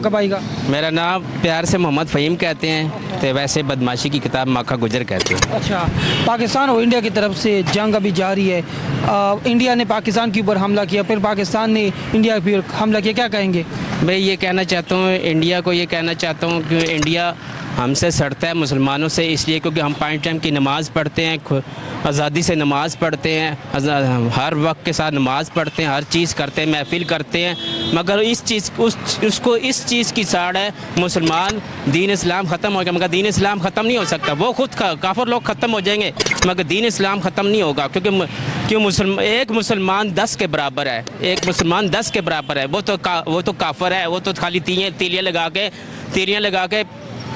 कब आएगा? मेरा नाम प्यार से मोहम्मद फ़हीम कहते हैं, तो वैसे बदमाशी की किताब माखा गुजर कहते हैं। अच्छा, पाकिस्तान और इंडिया की तरफ से जंग अभी जारी है। इंडिया ने पाकिस्तान के ऊपर हमला किया, फिर पाकिस्तान ने इंडिया के ऊपर हमला किया, क्या कहेंगे? मैं ये कहना चाहता हूँ, इंडिया को ये कहना चाहता हूँ कि इंडिया हमसे सड़ता है मुसलमानों से, इसलिए क्योंकि हम 5 टाइम की नमाज़ पढ़ते हैं, आज़ादी से नमाज़ पढ़ते हैं, हर वक्त के साथ नमाज़ पढ़ते हैं, हर चीज़ करते हैं, महफिल करते हैं, मगर इस चीज़ उसको इस चीज़ की साड़ है मुसलमान दीन इस्लाम ख़त्म हो गया, मगर दीन इस्लाम ख़त्म नहीं हो सकता। वो खुद काफिर लोग ख़त्म हो जाएंगे मगर दीन इस्लाम ख़त्म नहीं होगा, क्योंकि एक मुसलमान 10 के बराबर है, एक मुसलमान 10 के बराबर है। वो तो काफिर है, वो तो खाली तीलियाँ लगा के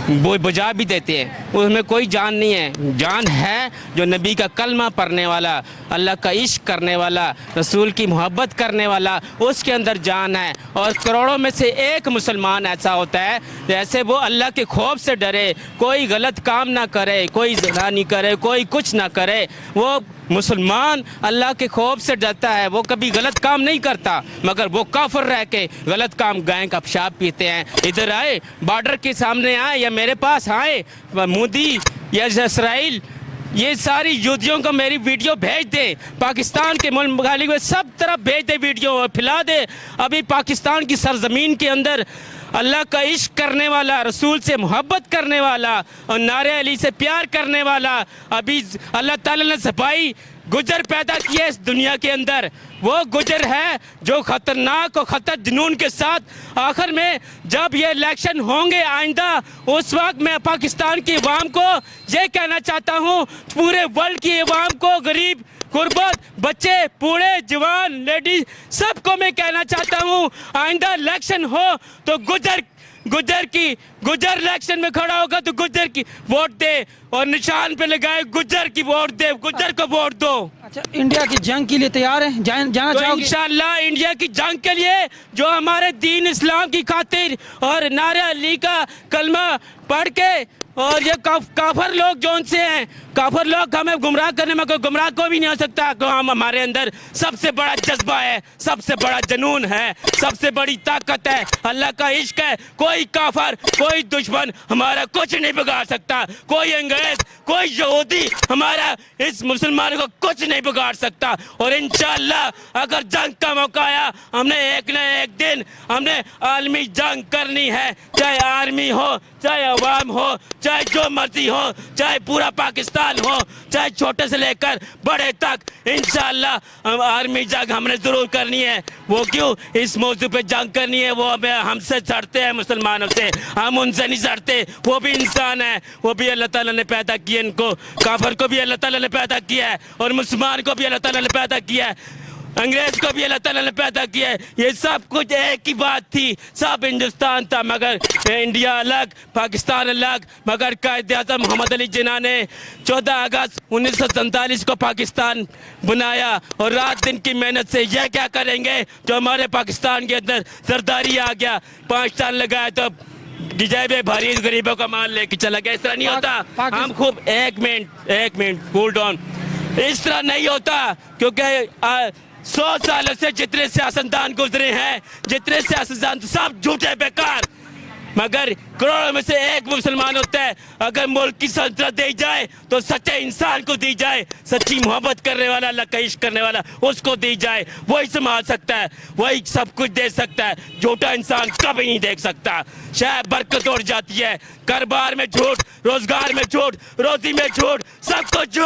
वो बुझा भी देते हैं, उसमें कोई जान नहीं है। जान है जो नबी का कलमा पढ़ने वाला, अल्लाह का इश्क करने वाला, रसूल की मोहब्बत करने वाला, उसके अंदर जान है। और करोड़ों में से एक मुसलमान ऐसा होता है जैसे वो अल्लाह के खौफ से डरे, कोई गलत काम ना करे, कोई ज़िना नहीं करे, कोई कुछ ना करे। वो मुसलमान अल्लाह के खौफ से डरता है, वो कभी गलत काम नहीं करता, मगर वो काफिर रह के गलत काम, गाय का पेशाब पीते हैं। इधर आए, बॉर्डर के सामने आए या मेरे पास आए, मोदी या इसराइल, ये सारी यहूदियों को मेरी वीडियो भेज दे, पाकिस्तान के मुल्क में सब तरफ भेज दे वीडियो, फैला दे। अभी पाकिस्तान की सरजमीन के अंदर अल्लाह का इश्क करने वाला, रसूल से मोहब्बत करने वाला और नारे अली से प्यार करने वाला, अभी अल्लाह ताला ने सफाई गुजर पैदा किया इस दुनिया के अंदर। वो गुजर है जो ख़तरनाक और ख़तर जुनून के साथ आखिर में जब ये इलेक्शन होंगे आइंदा, उस वक्त मैं पाकिस्तान की अवाम को ये कहना चाहता हूँ, पूरे वर्ल्ड की अवाम को, गरीब गुरबत बच्चे, बूढ़े जवान, लेडीज, सबको मैं कहना चाहता हूँ, आइंदा इलेक्शन हो तो गुजर इलेक्शन में खड़ा होगा तो गुजर की वोट दे, और निशान पे लगाए गुजर की वोट दे, गुजर को वोट दो। अच्छा, इंडिया की जंग के लिए तैयार हैं? जाना तो चाहोगे? इंशाअल्लाह इंडिया की जंग के लिए, जो हमारे दीन इस्लाम की खातिर और नारे अली का कलमा पढ़ के, और ये काफिर लोग जो उनसे हैं, काफिर लोग हमें गुमराह करने में, कोई गुमराह को भी नहीं हो सकता। हम हमारे अंदर सबसे बड़ा जज्बा है, सबसे बड़ा जुनून है, सबसे बड़ी ताकत है, अल्लाह का इश्क है। कोई काफिर, कोई दुश्मन हमारा कुछ नहीं बिगाड़ सकता, कोई अंग्रेज, कोई यहूदी हमारा इस मुसलमानों को कुछ नहीं बिगाड़ सकता। और इंशाअल्लाह अगर जंग का मौका आया, हमने एक न एक दिन हमने आलमी जंग करनी है, चाहे आर्मी हो, चाहे अवाम हो, चाहे जो मर्जी हो, चाहे पूरा पाकिस्तान हो, चाहे छोटे से लेकर बड़े तक, इंशाअल्लाह आर्मी जंग हमने ज़रूर करनी है। वो क्यों, इस मौजू पे जंग करनी है। वो हमसे सड़ते हैं मुसलमानों से, हम उनसे नहीं सड़ते। वो भी इंसान है, वो भी अल्लाह ताला ने पैदा किया, इनको काफिर को भी अल्लाह ताला ने पैदा किया है, और मुसलमान को भी अल्लाह ताला ने पैदा किया है, अंग्रेज को भी अल्लाह ताला ने पैदा किया है। ये सब कुछ एक ही बात थी, सब हिंदुस्तान था, मगर इंडिया अलग, पाकिस्तान अलग। मगर कायद-ए-आज़म मोहम्मद अली जिन्ना ने 14 अगस्त 1947 को पाकिस्तान बनाया, और रात दिन की मेहनत से यह क्या करेंगे जो हमारे पाकिस्तान के अंदर जरदारी आ गया, 5 साल लगाए तो विजय भारी गरीबों का माल लेके चला गया। इस तरह नहीं होता। हम खूब एक मिनट होल्ड ऑन, इस तरह नहीं होता, क्योंकि 100 सालों से जितने सियासतदान गुजरे हैं, जितने सियासतदान सब झूठे बेकार, मगर करोड़ों में से एक मुसलमान होता है। अगर मुल्क की सल्तनत दी जाए तो सच्चे इंसान को दी जाए, सच्ची मोहब्बत करने वाला, अल्लाह का इश्क करने वाला, उसको दी जाए, वही संभाल सकता है, वही सब कुछ दे सकता है। झूठा इंसान कभी नहीं देख सकता। शायद बरकत उड़ जाती है, कारोबार में झूठ, रोजगार में झूठ, रोजी में झूठ, सब कुछ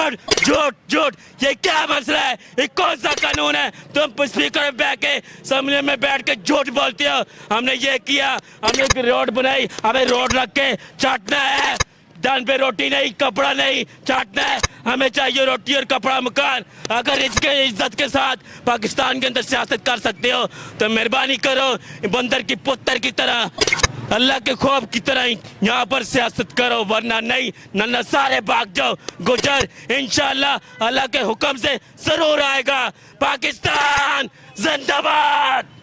झूठ। ये क्या मसला है? ये कौन सा कानून है? तुम स्पीकर में बैठ के, सामने में बैठ के झूठ बोलते हो, हमने ये किया, हमने रोड बनाई, हमें रोड रख के चाटना है, दान पे रोटी नहीं, कपड़ा नहीं, चाटना है। हमें चाहिए रोटी और कपड़ा, मकान। अगर इसके इज्जत के साथ पाकिस्तान के अंदर सियासत कर सकते हो तो मेहरबानी करो, बंदर की पुत्र की तरह, अल्लाह के खौफ की तरह यहाँ पर सियासत करो, वरना नहीं, नन्ना सारे भाग जाओ। गुजर इंशाअल्लाह अल्लाह के हुक्म से जरूर आएगा। पाकिस्तान जिंदाबाद।